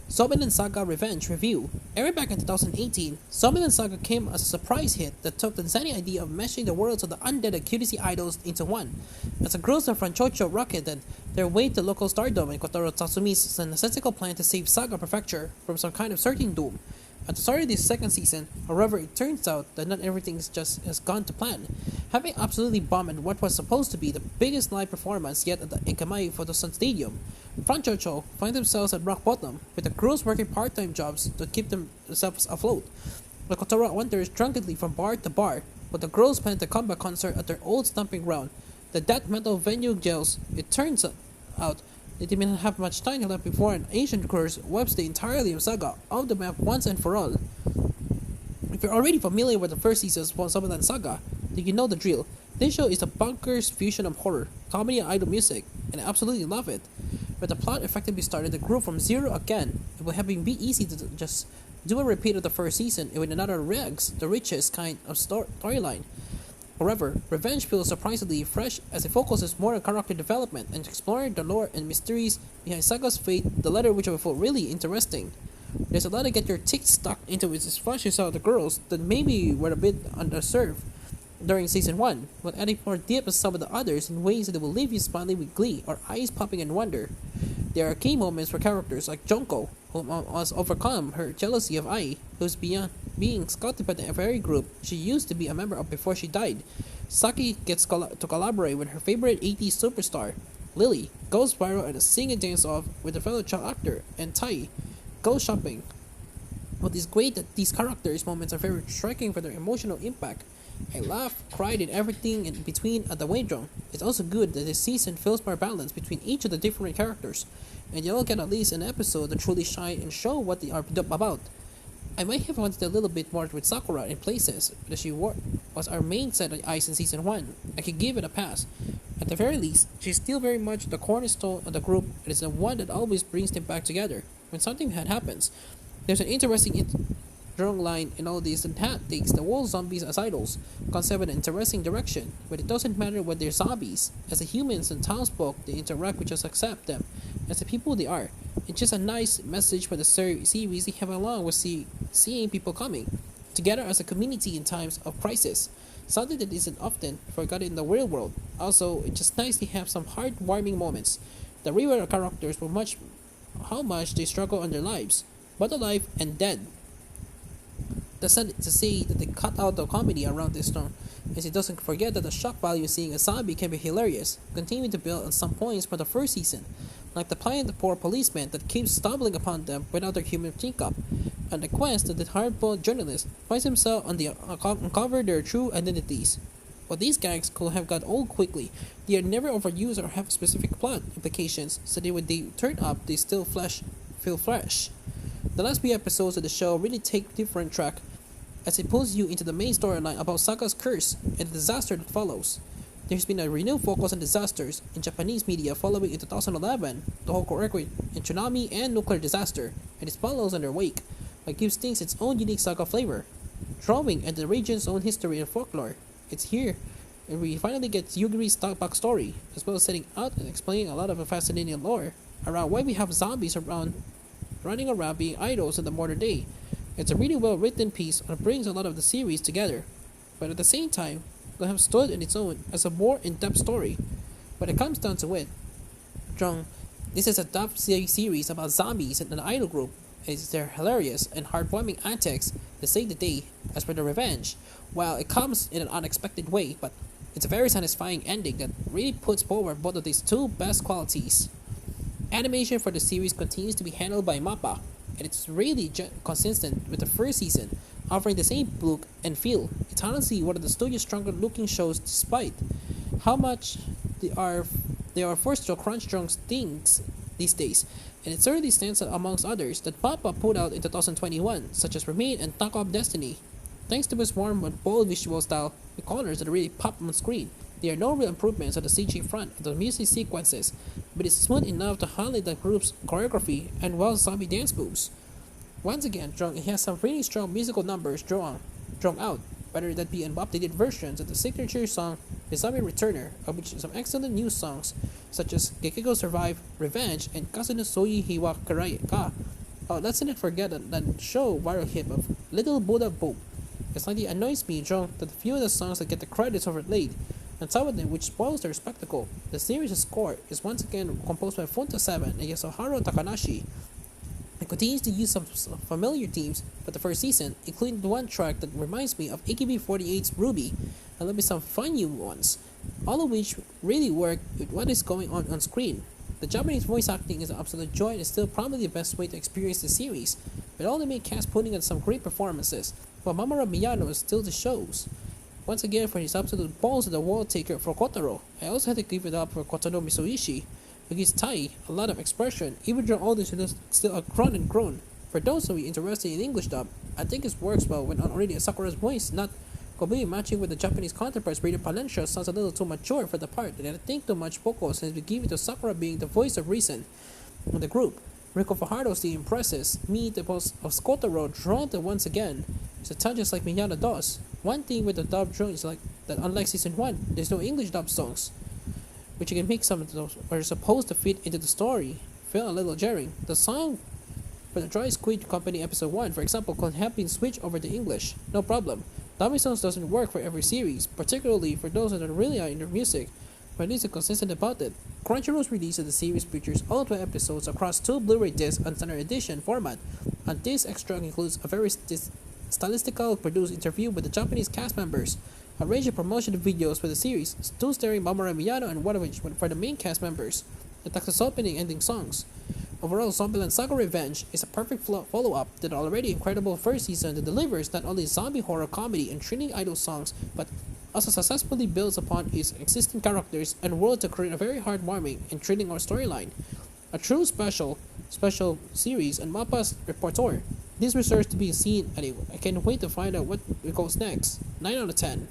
Zombieland Saga Revenge Review. Aired back in 2018, Zombieland Saga came as a surprise hit that took the zany idea of meshing the worlds of the undead and QTC idols into one. As a group of Franchocho rocketed their way to local stardom in Kotaro Tatsumi's nonsensical plan to save Saga Prefecture from some kind of certain doom. At the start of this second season, however, it turns out that not everything has gone to plan. Having absolutely bombed what was supposed to be the biggest live performance yet at the Ikamai Photosun Stadium, Franchocho find themselves at rock bottom, with the crews working part-time jobs to keep themselves afloat. The Kotaro wanders drunkenly from bar to bar, but the girls plan to comeback concert at their old stomping ground, the death metal venue jails. It turns out they didn't have much time left before an ancient curse wipes the entirety of Saga off the map once and for all. If you're already familiar with the first season's Zombieland Saga, then you know the drill. This show is a bonkers fusion of horror, comedy, and idol music, and I absolutely love it. But the plot effectively started the group from zero again. It would have been easy to just do a repeat of the first season with another rags, the richest kind of storyline. However, Revenge feels surprisingly fresh as it focuses more on character development and exploring the lore and mysteries behind Saga's fate, the latter which I found really interesting. There's a lot to get your teeth stuck into with as much as the girls that maybe were a bit underserved during season 1, but adding more depth as some of the others in ways that will leave you smiling with glee or eyes popping in wonder. There are key moments for characters like Jonko, who must overcome her jealousy of Ai, who's beyond being scouted by the very group she used to be a member of before she died. Saki gets to collaborate with her favorite 80s superstar. Lily goes viral at a sing and dance off with a fellow child actor, and Tai goes shopping. What is great that these characters' moments are very striking for their emotional impact. I laughed, cried, and everything in between at the Waydrum. It's also good that this season feels more balanced between each of the different characters, and you'll get at least an episode to truly shine and show what they are about. I might have wanted a little bit more with Sakura in places, but as she was our main set of eyes in season 1, I could give it a pass. At the very least, she's still very much the cornerstone of the group and is the one that always brings them back together when something bad happens. There's an interesting strong line in all these, and that takes the world zombies as idols, concept in an interesting direction, but it doesn't matter what they're zombies. As the humans and townsfolk, they interact with just accept them as the people they are. It's just a nice message for the series they have along with seeing people coming together as a community in times of crisis, something that isn't often forgotten in the real world. Also, it's just nice to have some heartwarming moments. The real characters were how much they struggle in their lives, both alive and dead. That's not to say that they cut out the comedy around this storm, as it doesn't forget that the shock value of seeing a zombie can be hilarious, continuing to build on some points from the first season, like the pliant poor policeman that keeps stumbling upon them without their human teacup, and the quest that the hardboiled journalist finds himself on the uncover their true identities. While these gags could have got old quickly, they are never overused or have specific plot implications, so that when they turn up, they still feel fresh. The last few episodes of the show really take different track as it pulls you into the main storyline about Saga's curse and the disaster that follows. There's been a renewed focus on disasters in Japanese media following in 2011 the Hokuriku earthquake and tsunami and nuclear disaster, and it follows in their wake, but gives things its own unique Saga flavor, drawing and the region's own history and folklore. It's here, and we finally get Yugiri's backstory, as well as setting out and explaining a lot of the fascinating lore around why we have zombies running around being idols in the modern day. It's a really well written piece and brings a lot of the series together, but at the same time, it have stood on its own as a more in-depth story. When it comes down to it, this is a tough series about zombies and an idol group. It's their hilarious and heartwarming antics that save the day. As for the revenge, while it comes in an unexpected way, but it's a very satisfying ending that really puts forward both of these two best qualities. Animation for the series continues to be handled by MAPPA, and it's really consistent with the first season, offering the same look and feel. It's honestly one of the studio's stronger looking shows despite how much they are forced to crunch drunk things these days, and it certainly stands out amongst others that MAPPA put out in 2021, such as Remain and Talk of Destiny. Thanks to its warm and bold visual style, with colors that really pop on screen, there are no real improvements on the CG front of the music sequences, but it's smooth enough to highlight the group's choreography and wild zombie dance moves. Once again, it has some really strong musical numbers drawn out, whether that be in updated versions of the signature song The Zombie Returner, of which some excellent new songs such as Gekiko Survive, Revenge, and Kasuno Soyi Hiwa Karai Ka, Let's not forget that show viral hit of Little Buddha Boop. It slightly annoys me, Joe, that a few of the songs that get the credits overlaid, and some of them which spoils their spectacle. The series' score is once again composed by Funta 7 and Yasuharu Takanashi. It continues to use some familiar themes for the first season, including the one track that reminds me of AKB48's Ruby, and let me some fun new ones, all of which really work with what is going on screen. The Japanese voice acting is an absolute joy and is still probably the best way to experience the series, with all the main cast putting in some great performances, while Mamoru Miyano is still the shows. Once again, for his absolute balls of the wall taker for Kotaro, I also had to give it up for Kotaro Mitsuishi, who gives Tai a lot of expression, even though all this is still a grunt and groan. For those who are interested in English dub, I think it works well when already Sakura's voice not completely matching with the Japanese counterparts. Brady Palencia sounds a little too mature for the part, and I think too much vocals has been given to Sakura being the voice of reason in the group. Rico Fajardo still impresses me the most of Kotaro drawn to once again. It's a touch just like Miyano does. One thing with the dub drone is like that unlike season 1, there's no English dub songs, which you can make some of those are supposed to fit into the story feel a little jarring. The song for the Dry Squid Company episode 1, for example, could have been switched over to English, no problem. Dubbing songs doesn't work for every series, particularly for those that are really are into music, but at least are consistent about it. Crunchyroll's release of the series features all 12 episodes across 2 Blu-ray discs on standard edition format, and this extract includes a very stylistical produced interview with the Japanese cast members, a range of promotional videos for the series, 2 starring Mamoru Miyano and one of which for the main cast members, the Texas opening and ending songs. Overall, Zombieland Saga Revenge is a perfect follow-up to the already incredible first season that delivers not only zombie horror comedy and thrilling idol songs, but also successfully builds upon its existing characters and world to create a very heartwarming and thrilling storyline. A true special series and Mappa's repertoire. This research to be seen anyway. I can't wait to find out what goes next. 9 out of 10.